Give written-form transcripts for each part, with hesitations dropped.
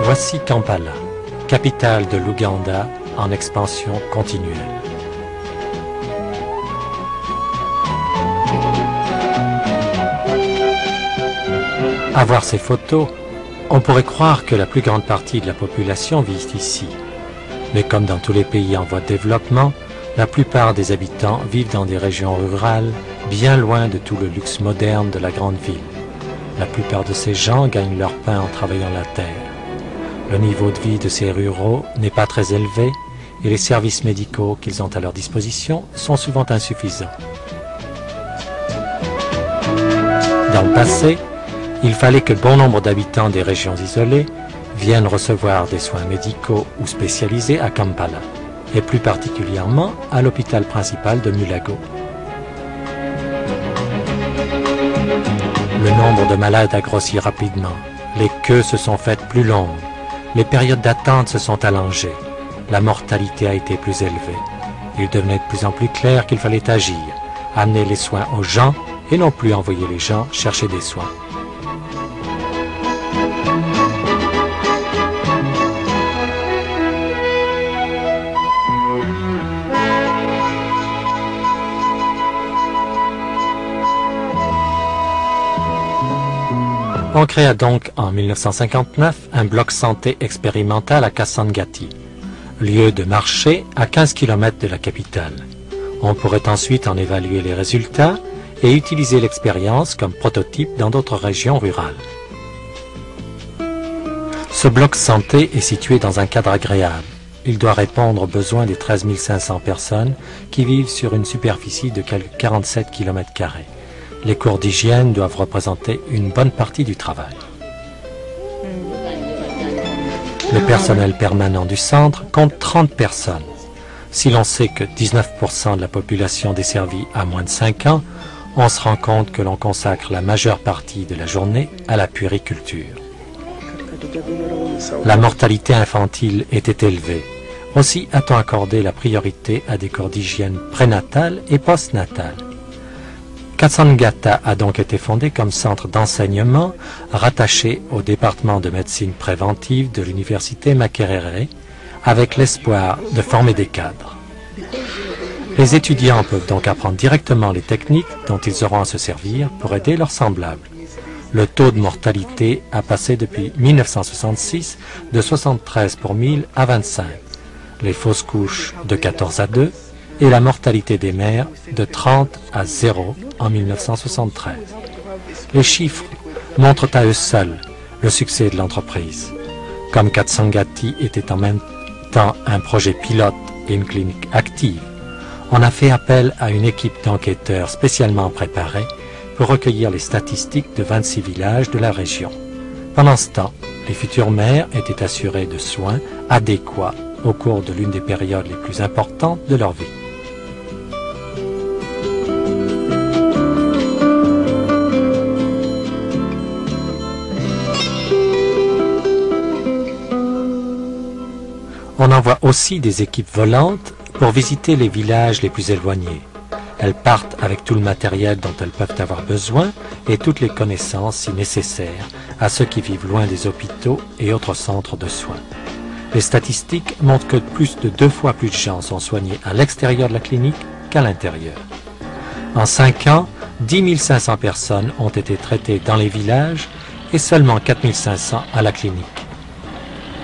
Voici Kampala, capitale de l'Ouganda en expansion continuelle. À voir ces photos, on pourrait croire que la plus grande partie de la population vit ici. Mais comme dans tous les pays en voie de développement, la plupart des habitants vivent dans des régions rurales, bien loin de tout le luxe moderne de la grande ville. La plupart de ces gens gagnent leur pain en travaillant la terre. Le niveau de vie de ces ruraux n'est pas très élevé et les services médicaux qu'ils ont à leur disposition sont souvent insuffisants. Dans le passé, il fallait que bon nombre d'habitants des régions isolées viennent recevoir des soins médicaux ou spécialisés à Kampala, et plus particulièrement à l'hôpital principal de Mulago. Le nombre de malades a grossi rapidement, les queues se sont faites plus longues, les périodes d'attente se sont allongées, la mortalité a été plus élevée. Il devenait de plus en plus clair qu'il fallait agir, amener les soins aux gens et non plus envoyer les gens chercher des soins. On créa donc en 1959 un bloc santé expérimental à Kasangati, lieu de marché à 15 km de la capitale. On pourrait ensuite en évaluer les résultats et utiliser l'expérience comme prototype dans d'autres régions rurales. Ce bloc santé est situé dans un cadre agréable. Il doit répondre aux besoins des 13 500 personnes qui vivent sur une superficie de 47 km². Les cours d'hygiène doivent représenter une bonne partie du travail. Le personnel permanent du centre compte 30 personnes. Si l'on sait que 19% de la population desservie a moins de 5 ans, on se rend compte que l'on consacre la majeure partie de la journée à la puériculture. La mortalité infantile était élevée. Aussi a-t-on accordé la priorité à des cours d'hygiène prénatale et postnatale. Kasangata a donc été fondé comme centre d'enseignement rattaché au département de médecine préventive de l'université Makerere avec l'espoir de former des cadres. Les étudiants peuvent donc apprendre directement les techniques dont ils auront à se servir pour aider leurs semblables. Le taux de mortalité a passé depuis 1966 de 73 pour 1000 à 25, les fausses couches de 14 à 2 et la mortalité des mères de 30 à 0 en 1973. Les chiffres montrent à eux seuls le succès de l'entreprise. Comme Kasangati était en même temps un projet pilote et une clinique active, on a fait appel à une équipe d'enquêteurs spécialement préparée pour recueillir les statistiques de 26 villages de la région. Pendant ce temps, les futures mères étaient assurées de soins adéquats au cours de l'une des périodes les plus importantes de leur vie. On envoie aussi des équipes volantes pour visiter les villages les plus éloignés. Elles partent avec tout le matériel dont elles peuvent avoir besoin et toutes les connaissances si nécessaires à ceux qui vivent loin des hôpitaux et autres centres de soins. Les statistiques montrent que plus de 2 fois plus de gens sont soignés à l'extérieur de la clinique qu'à l'intérieur. En 5 ans, 10 500 personnes ont été traitées dans les villages et seulement 4 500 à la clinique.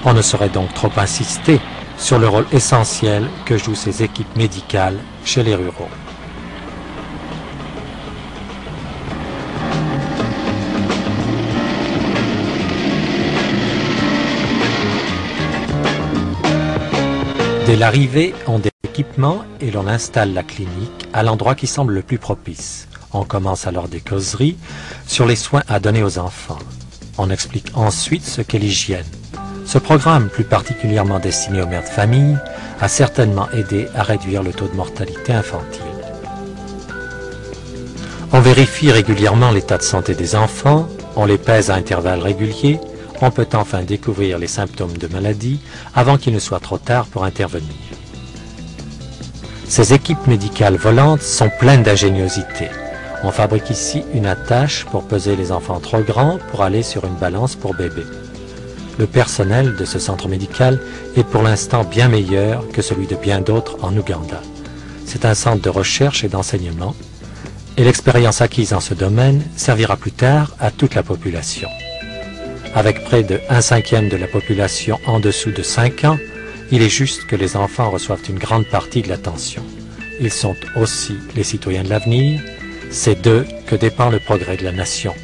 On ne saurait donc trop insister sur le rôle essentiel que jouent ces équipes médicales chez les ruraux. Dès l'arrivée, on des équipements et l'on installe la clinique à l'endroit qui semble le plus propice. On commence alors des causeries sur les soins à donner aux enfants. On explique ensuite ce qu'est l'hygiène. Ce programme, plus particulièrement destiné aux mères de famille, a certainement aidé à réduire le taux de mortalité infantile. On vérifie régulièrement l'état de santé des enfants, on les pèse à intervalles réguliers, on peut enfin découvrir les symptômes de maladie avant qu'il ne soit trop tard pour intervenir. Ces équipes médicales volantes sont pleines d'ingéniosité. On fabrique ici une attache pour peser les enfants trop grands pour aller sur une balance pour bébé. Le personnel de ce centre médical est pour l'instant bien meilleur que celui de bien d'autres en Ouganda. C'est un centre de recherche et d'enseignement, et l'expérience acquise en ce domaine servira plus tard à toute la population. Avec près de 1/5 de la population en dessous de 5 ans, il est juste que les enfants reçoivent une grande partie de l'attention. Ils sont aussi les citoyens de l'avenir, c'est d'eux que dépend le progrès de la nation.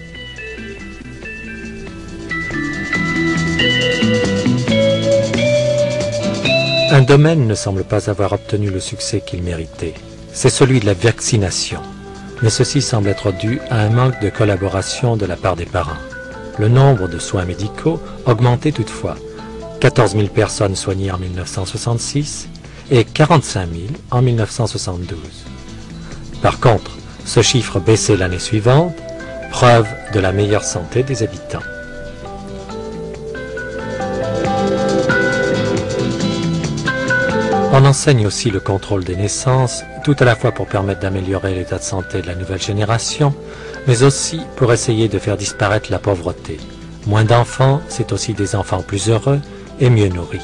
Un domaine ne semble pas avoir obtenu le succès qu'il méritait. C'est celui de la vaccination. Mais ceci semble être dû à un manque de collaboration de la part des parents. Le nombre de soins médicaux augmentait toutefois. 14 000 personnes soignées en 1966 et 45 000 en 1972. Par contre, ce chiffre baissait l'année suivante, preuve de la meilleure santé des habitants. On enseigne aussi le contrôle des naissances, tout à la fois pour permettre d'améliorer l'état de santé de la nouvelle génération, mais aussi pour essayer de faire disparaître la pauvreté. Moins d'enfants, c'est aussi des enfants plus heureux et mieux nourris.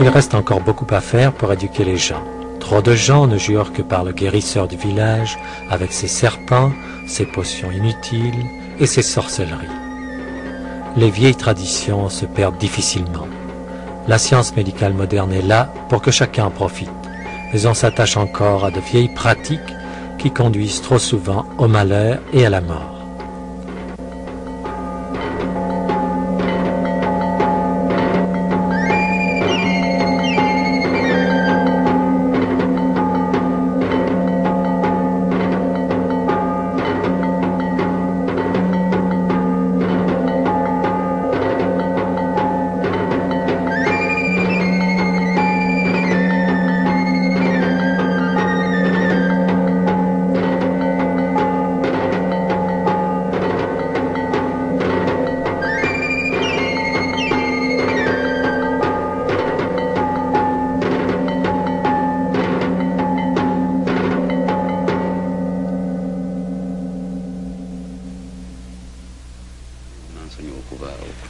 Il reste encore beaucoup à faire pour éduquer les gens. Trop de gens ne jurent que par le guérisseur du village, avec ses serpents, ses potions inutiles et ses sorcelleries. Les vieilles traditions se perdent difficilement. La science médicale moderne est là pour que chacun en profite, mais on s'attache encore à de vieilles pratiques qui conduisent trop souvent au malheur et à la mort.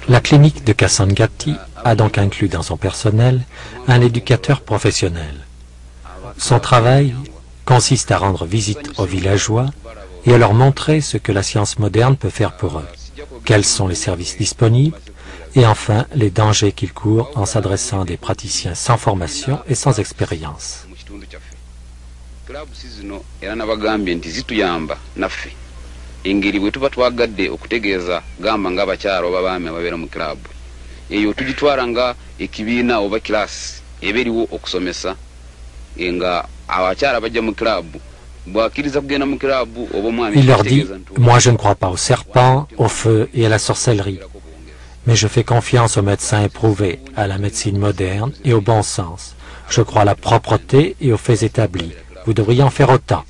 La clinique de Kasangati a donc inclus dans son personnel un éducateur professionnel. Son travail consiste à rendre visite aux villageois et à leur montrer ce que la science moderne peut faire pour eux, quels sont les services disponibles et enfin les dangers qu'ils courent en s'adressant à des praticiens sans formation et sans expérience. Engeri bwe tuba twagadde okutegeeza gamba ng'abakyala oba baami ababeera mu kiraabu eyo tugitwala nga ekibiina oba kirasi eberiwo okusomesa nga abakyala bajja mu kiraabu bw'akkiriza kugenda mu kiraabu oba omwami. Il leur dit, moi je ne crois pas aux serpents, au feu et à la sorcellerie, mais je fais confiance aux médecins éprouvés, à la médecine moderne et au bon sens. Je crois à la propreté et aux faits établis. Vous devriez en faire autant.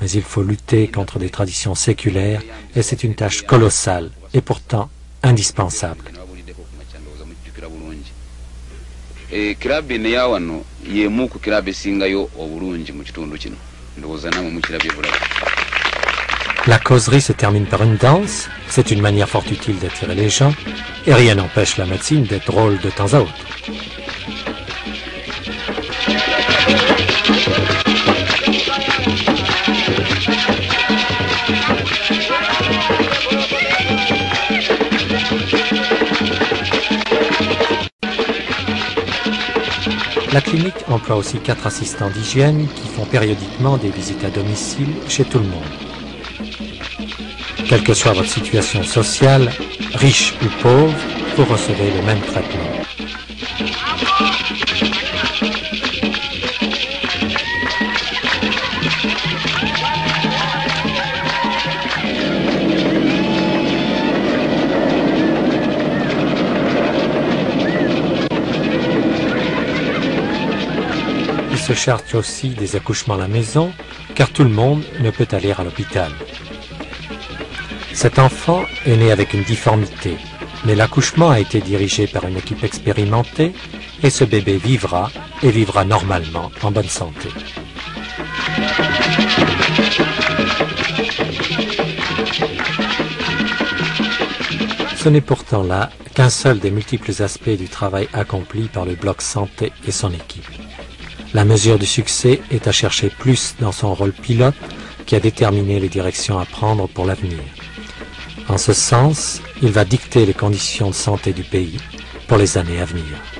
Mais il faut lutter contre des traditions séculaires et c'est une tâche colossale et pourtant indispensable. La causerie se termine par une danse, c'est une manière fort utile d'attirer les gens et rien n'empêche la médecine d'être drôle de temps à autre. La clinique emploie aussi 4 assistants d'hygiène qui font périodiquement des visites à domicile chez tout le monde. Quelle que soit votre situation sociale, riche ou pauvre, vous recevez le même traitement. Il se charge aussi des accouchements à la maison, car tout le monde ne peut aller à l'hôpital. Cet enfant est né avec une difformité, mais l'accouchement a été dirigé par une équipe expérimentée et ce bébé vivra et vivra normalement en bonne santé. Ce n'est pourtant là qu'un seul des multiples aspects du travail accompli par le bloc santé et son équipe. La mesure du succès est à chercher plus dans son rôle pilote qui a déterminé les directions à prendre pour l'avenir. En ce sens, il va dicter les conditions de santé du pays pour les années à venir.